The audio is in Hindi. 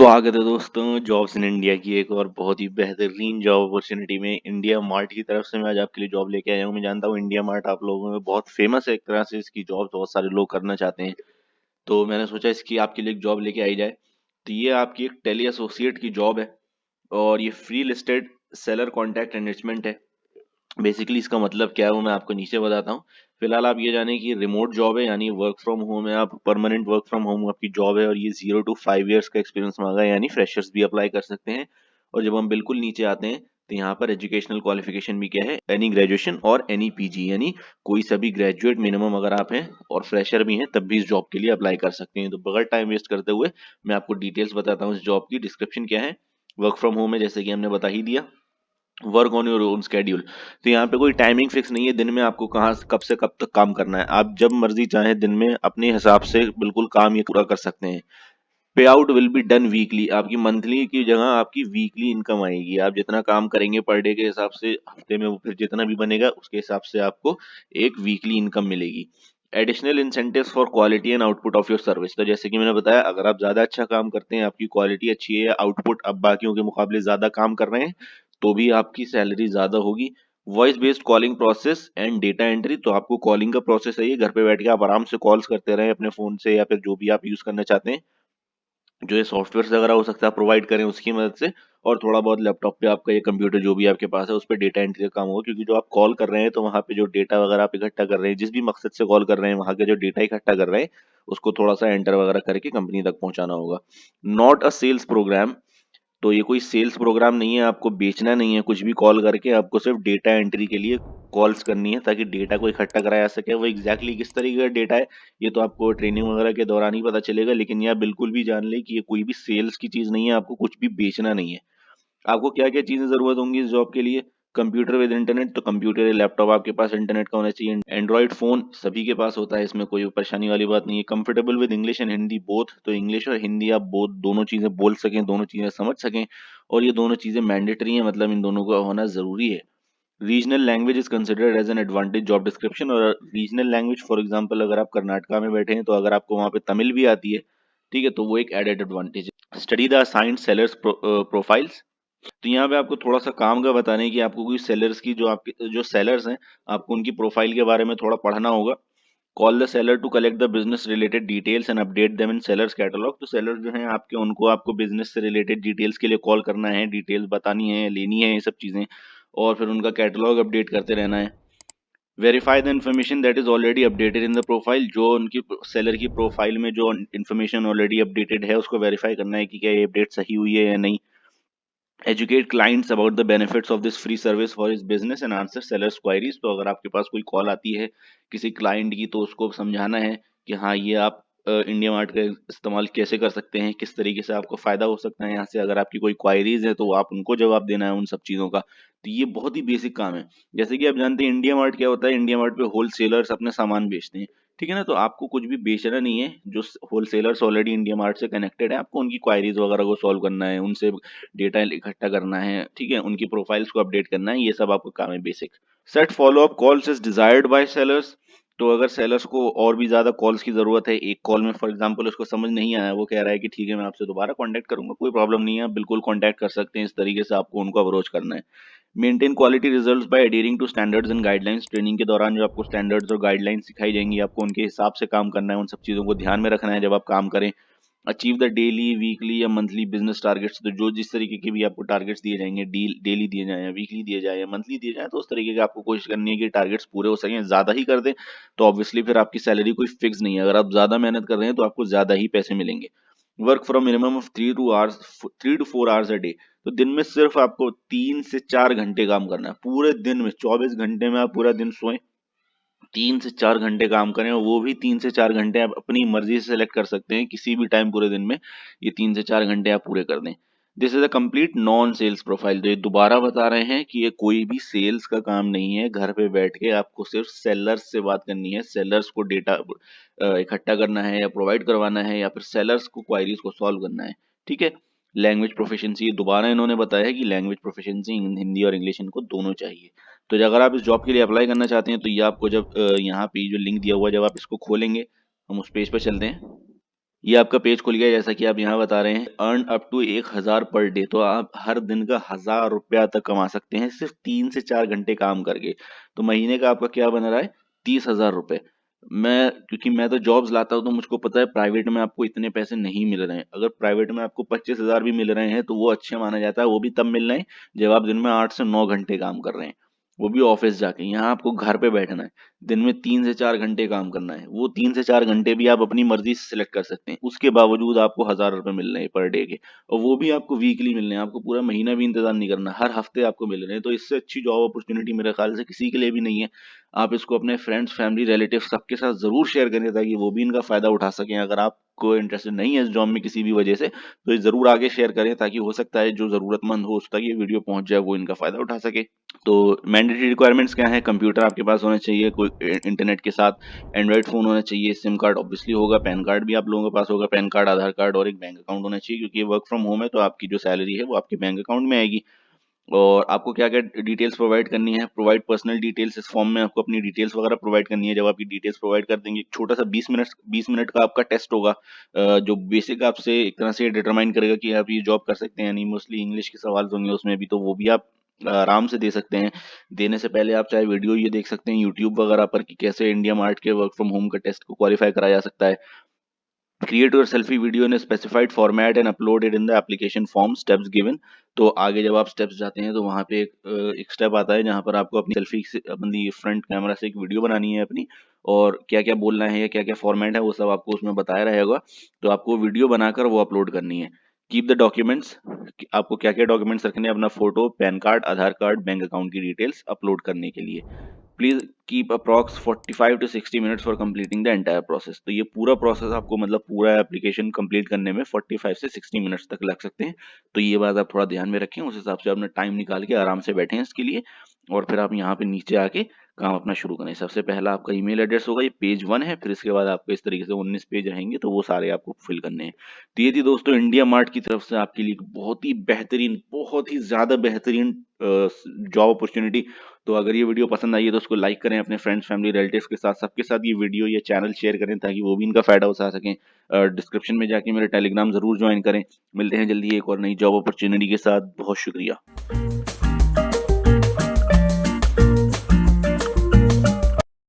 स्वागत है दोस्तों जॉब्स इन इंडिया की एक और बहुत ही बेहतरीन जॉब अपॉर्चुनिटी में इंडिया मार्ट की तरफ से मैं आज आपके लिए जॉब लेके आया हूँ। मैं जानता हूँ इंडिया मार्ट आप लोगों में बहुत फेमस है, एक तरह से इसकी जॉब बहुत सारे लोग करना चाहते हैं। तो मैंने सोचा इसकी आपके लिए एक जॉब लेके आई जाए। तो ये आपकी एक टेली एसोसिएट की जॉब है और ये free listed seller contact enrichment है। बेसिकली इसका मतलब क्या है वो मैं आपको नीचे बताता हूँ। फिलहाल आप ये जाने कि रिमोट जॉब है, यानी वर्क फ्रॉम होम है, आप परमानेंट वर्क फ्रॉम होम आपकी जॉब है और ये 0 to 5 years का एक्सपीरियंस मांगा है, यानी फ्रेशर्स भी अप्लाई कर सकते हैं। और जब हम बिल्कुल नीचे आते हैं तो यहाँ पर एजुकेशनल क्वालिफिकेशन भी क्या है, एनी ग्रेजुएशन और एनी पीजी, यानी कोई सभी ग्रेजुएट मिनिमम अगर आप हैं और फ्रेशर भी हैं तब भी इस जॉब के लिए अप्लाई कर सकते हैं। तो बगैर टाइम वेस्ट करते हुए मैं आपको डिटेल्स बताता हूँ इस जॉब की। डिस्क्रिप्शन क्या है, वर्क फ्रॉम होम है जैसे कि हमने बता ही दिया, work on your own schedule. तो यहाँ पे कोई टाइमिंग फिक्स नहीं है दिन में आपको कहाँ कब से कब तक काम करना है, आप जब मर्जी चाहे दिन में अपने हिसाब से बिल्कुल काम ये पूरा कर सकते हैं। पे out will be done weekly, आपकी मंथली की जगह आपकी वीकली इनकम आएगी। आप जितना काम करेंगे पर डे के हिसाब से हफ्ते में वो फिर जितना भी बनेगा उसके हिसाब से आपको एक वीकली इनकम मिलेगी। Additional incentives for quality and output of your service, तो जैसे कि मैंने बताया अगर आप ज्यादा अच्छा काम करते हैं, आपकी क्वालिटी अच्छी है, आउटपुट अब बाकियों के मुकाबले ज्यादा काम कर रहे हैं तो भी आपकी सैलरी ज्यादा होगी। Voice based calling process and data entry, तो आपको कॉलिंग का प्रोसेस है, ये घर पे बैठ के आप आराम से कॉल्स करते रहे अपने फोन से या फिर जो भी आप यूज करना चाहते हैं, जो ये सॉफ्टवेयर वगैरह हो सकता है प्रोवाइड करें उसकी मदद से। और थोड़ा बहुत लैपटॉप पे आपका ये कंप्यूटर जो भी आपके पास है उस पर डेटा एंट्री का काम होगा, क्योंकि जो आप कॉल कर रहे हैं तो वहाँ पे जो डेटा वगैरह आप इकट्ठा कर रहे हैं, जिस भी मकसद से कॉल कर रहे हैं वहाँ के जो डेटा इकट्ठा कर रहे हैं उसको थोड़ा सा एंटर वगैरह करके कंपनी तक पहुंचाना होगा। नॉट अ सेल्स प्रोग्राम, तो ये कोई सेल्स प्रोग्राम नहीं है, आपको बेचना नहीं है कुछ भी कॉल करके, आपको सिर्फ डेटा एंट्री के लिए कॉल्स करनी है ताकि डेटा को इकट्ठा कराया जा सके। वो एग्जैक्टली किस तरीके का डेटा है ये तो आपको ट्रेनिंग वगैरह के दौरान ही पता चलेगा, लेकिन ये आप बिल्कुल भी जान ले कि ये कोई भी सेल्स की चीज नहीं है, आपको कुछ भी बेचना नहीं है। आपको क्या क्या चीजें जरूरत होंगी इस जॉब के लिए, कंप्यूटर विद इंटरनेट, तो कंप्यूटर या लैपटॉप आपके पास इंटरनेट का होना चाहिए। एंड्रॉइड फोन सभी के पास होता है, इसमें कोई परेशानी वाली बात नहीं है। Comfortable with English and Hindi both, तो इंग्लिश और हिंदी आप बोथ दोनों चीजें बोल सकें, दोनों चीजें समझ सकें, और ये दोनों चीजें मैंडेटरी हैं, मतलब इन दोनों का होना जरूरी है। Regional language is considered as an advantage job description, और रीजनल लैंग्वेज फॉर एग्जांपल अगर आप कर्नाटका में बैठे हैं तो अगर आपको वहां पे तमिल भी आती है, ठीक है, तो वो एक एडेड एडवांटेज है। Study the assigned sellers profiles, तो यहाँ पे आपको थोड़ा सा काम का बताने है कि आपको कोई सेलर्स की जो आपके जो सेलर्स हैं आपको उनकी प्रोफाइल के बारे में थोड़ा पढ़ना होगा। Call the seller to collect the business related details and update them in sellers catalogue, तो सेलर जो हैं आपके उनको आपको बिजनेस से रिलेटेड डिटेल्स के लिए कॉल करना है, डिटेल्स बतानी है, लेनी है ये सब चीजें, और फिर उनका कैटलॉग अपडेट करते रहना है। Verify the information that is already updated in the profile, जो उनकी सेलर की प्रोफाइल में जो इन्फॉर्मेशन ऑलरेडी अपडेटेड है उसको वेरीफाई करना है कि क्या ये अपडेट सही हुई है या नहीं। Educate clients about the benefits of this free service for his business and answer sellers queries, तो अगर आपके पास कोई कॉल आती है किसी क्लाइंट की तो उसको समझाना है कि हाँ ये आप इंडिया मार्ट का इस्तेमाल कैसे कर सकते हैं, किस तरीके से आपको फायदा हो सकता है यहाँ से। अगर आपकी कोई क्वायरीज है तो आप उनको जवाब देना है उन सब चीज़ों का। तो ये बहुत ही बेसिक काम है। जैसे कि आप जानते हैं इंडिया मार्ट क्या होता है, इंडिया मार्ट पे होलसेलर्स अपने सामान बेचते हैं, ठीक है ना, तो आपको कुछ भी बेचना नहीं है, जो होलसेलर्स ऑलरेडी इंडिया मार्ट से कनेक्टेड है आपको उनकी क्वायरीज वगैरह को सॉल्व करना है, उनसे डेटा इकट्ठा करना है, ठीक है, उनकी प्रोफाइल्स को अपडेट करना है, ये सब आपका काम है basic. Set follow up calls is desired by sellers, तो अगर सेलर्स को और भी ज्यादा कॉल्स की जरूरत है, एक कॉल में फॉर एग्जांपल उसको समझ नहीं आया, वो कह रहा है कि ठीक है मैं आपसे दोबारा कांटेक्ट करूंगा, कोई प्रॉब्लम नहीं है, आप बिल्कुल कांटेक्ट कर सकते हैं, इस तरीके से आपको उनको अप्रोच करना है। Maintain quality results by adhering to standards and guidelines, training के दौरान जो आपको स्टैंडर्ड्स और गाइडलाइंस सिखाई जाएंगी आपको उनके हिसाब से काम करना है, उन सब चीजों को ध्यान में रखना है जब आप काम करें। अचीव द डेली वीकली या मंथली बिजनेस टारगेट्स, तो जो जिस तरीके के भी आपको टारगेट्स दिए जाएंगे, डील डेली दिए जाए या वीकली दिए जाए या मंथली दिए जाए, तो उस तरीके के आपको कोशिश करनी है कि टारगेट्स पूरे हो सकें। ज्यादा ही कर दें तो ऑब्वियसली फिर आपकी सैलरी कोई फिक्स नहीं है, अगर आप ज्यादा मेहनत कर रहे हैं तो आपको ज्यादा ही पैसे मिलेंगे। Work from minimum of 3 to 4 hours a day, तो दिन में सिर्फ आपको 3 से 4 घंटे काम करना है, पूरे दिन में 24 घंटे में आप पूरा दिन सोएं, 3 से 4 घंटे काम करें, और वो भी 3 से 4 घंटे आप अपनी मर्जी से सेलेक्ट कर सकते हैं किसी भी टाइम पूरे दिन में, ये 3 से 4 घंटे आप पूरे कर दें। This is a complete non sales profile, तो ये दोबारा बता रहे हैं कि ये कोई भी सेल्स का काम नहीं है, घर पे बैठ के आपको सिर्फ सेलर्स से बात करनी है, सेलर्स को डेटा इकट्ठा करना है या प्रोवाइड करवाना है, या फिर सेलर्स को क्वायरीज को सॉल्व करना है, ठीक है। लैंग्वेज प्रोफिशिएंसी, दोबारा इन्होंने बताया है कि लैंग्वेज प्रोफिशिएंसी हिंदी और इंग्लिश इनको दोनों चाहिए। तो अगर आप इस जॉब के लिए अप्लाई करना चाहते हैं तो ये आपको जब यहाँ पे जो लिंक दिया हुआ है जब आप इसको खोलेंगे, हम उस पेज पर चलते हैं। ये आपका पेज खुल गया जैसा कि आप यहाँ बता रहे हैं, earn up to 1000 per day. तो आप हर दिन का 1000 रुपया तक कमा सकते हैं सिर्फ 3 से 4 घंटे काम करके। तो महीने का आपका क्या बन रहा है, 30,000 रुपए। क्योंकि मैं तो जॉब्स लाता हूँ तो मुझको पता है प्राइवेट में आपको इतने पैसे नहीं मिल रहे हैं। अगर प्राइवेट में आपको 25,000 भी मिल रहे हैं तो वो अच्छे माना जाता है, वो भी तब मिल रहे हैं जब आप दिन में 8 से 9 घंटे काम कर रहे हैं, वो भी ऑफिस जाके। यहाँ आपको घर पे बैठना है, दिन में 3 से 4 घंटे काम करना है, वो 3 से 4 घंटे भी आप अपनी मर्जी से सिलेक्ट कर सकते हैं, उसके बावजूद आपको 1000 रुपए मिल रहे हैं पर डे के। और वो भी आपको वीकली मिल रहे हैं, आपको पूरा महीना भी इंतजार नहीं करना, हर हफ्ते आपको मिल रहे हैं। तो इससे अच्छी जॉब अपॉर्चुनिटी मेरे ख्याल से किसी के लिए भी नहीं है। आप इसको अपने फ्रेंड्स, फैमिली, रिलेटिव सबके साथ जरूर शेयर करें ताकि वो भी इनका फायदा उठा सकें। अगर आपको इंटरेस्टेड नहीं है इस जॉब में किसी भी वजह से, तो ये जरूर आगे शेयर करें ताकि हो सकता है जो जरूरतमंद हो उस तक ये वीडियो पहुंच जाए, वो इनका फायदा उठा सके। तो मैंडेटरी रिक्वायरमेंट्स क्या है, कंप्यूटर आपके पास होना चाहिए कोई इंटरनेट के साथ, एंड्रॉइड फोन होना चाहिए, सिम कार्ड ऑब्वियसली होगा, पैन कार्ड भी आप लोगों के पास होगा, पैन कार्ड, आधार कार्ड, और एक बैंक अकाउंट होना चाहिए क्योंकि ये वर्क फ्रॉम होम है तो आपकी जो सैलरी है वो आपके बैंक अकाउंट में आएगी। और आपको क्या क्या डिटेल्स प्रोवाइड करनी है, प्रोवाइड पर्सनल डिटेल्स। इस फॉर्म में आपको अपनी डिटेल्स वगैरह प्रोवाइड करनी है। जब आपकी डिटेल्स प्रोवाइड कर देंगे, एक छोटा सा 20 मिनट का आपका टेस्ट होगा, जो बेसिक आपसे एक तरह से डिटरमाइन करेगा कि आप ये जॉब कर सकते हैं नहीं। मोस्टली इंग्लिश के सवाल होंगे उसमें भी, तो वो भी आप आराम से दे सकते हैं। देने से पहले आप चाहे वीडियो ये देख सकते हैं यूट्यूब वगैरह पर कि कैसे इंडिया मार्ट के वर्क फ्रॉम होम का टेस्ट को क्वालिफाई कराया जा सकता है। Create your selfie video in specified format and upload it in the application form, steps given. तो आगे जब आप स्टेप्स जाते हैं तो वहाँ पे एक स्टेप आता है जहाँ पर आपको अपनी सेल्फी से, अपनी फ्रंट कैमरा से एक वीडियो बनानी है अपनी, और क्या क्या बोलना है या क्या क्या फॉर्मेट है वो सब आपको उसमें बताया रहेगा। तो आपको वीडियो बनाकर वो अपलोड करनी है। कीप द डॉक्यूमेंट्स, आपको क्या क्या डॉक्यूमेंट्स रखने हैं, अपना फोटो, पैन कार्ड, आधार कार्ड, बैंक अकाउंट की डिटेल्स अपलोड करने के लिए। Please keep approx 45 to 60 minutes for completing the entire process. तो ये पूरा प्रोसेस आपको मतलब पूरा एप्लीकेशन कंप्लीट करने में 45 से 60 मिनट्स तक लग सकते हैं। तो ये बात आप थोड़ा ध्यान में रखें, उस हिसाब से अपना टाइम निकाल के आराम से बैठें इसके लिए। और फिर आप यहाँ पे नीचे आके काम अपना शुरू करें। सबसे पहला आपका ईमेल एड्रेस होगा, ये पेज 1 है, फिर इसके बाद आपको इस तरीके से 19 पेज रहेंगे तो वो सारे आपको फिल करने हैं। तो ये थी दोस्तों इंडिया मार्ट की तरफ से आपके लिए एक बहुत ही बेहतरीन, बहुत ही ज्यादा बेहतरीन जॉब अपॉर्चुनिटी। तो अगर ये वीडियो पसंद आई है तो उसको लाइक करें, अपने फ्रेंड्स, फैमिली, रिलेटिव्स के साथ सबके साथ ये वीडियो या चैनल शेयर करें ताकि वो भी इनका फायदा उठा सकें। डिस्क्रिप्शन में जाके मेरे टेलीग्राम जरूर ज्वाइन करें। मिलते हैं जल्दी एक और नई जॉब अपॉर्चुनिटी के साथ। बहुत शुक्रिया।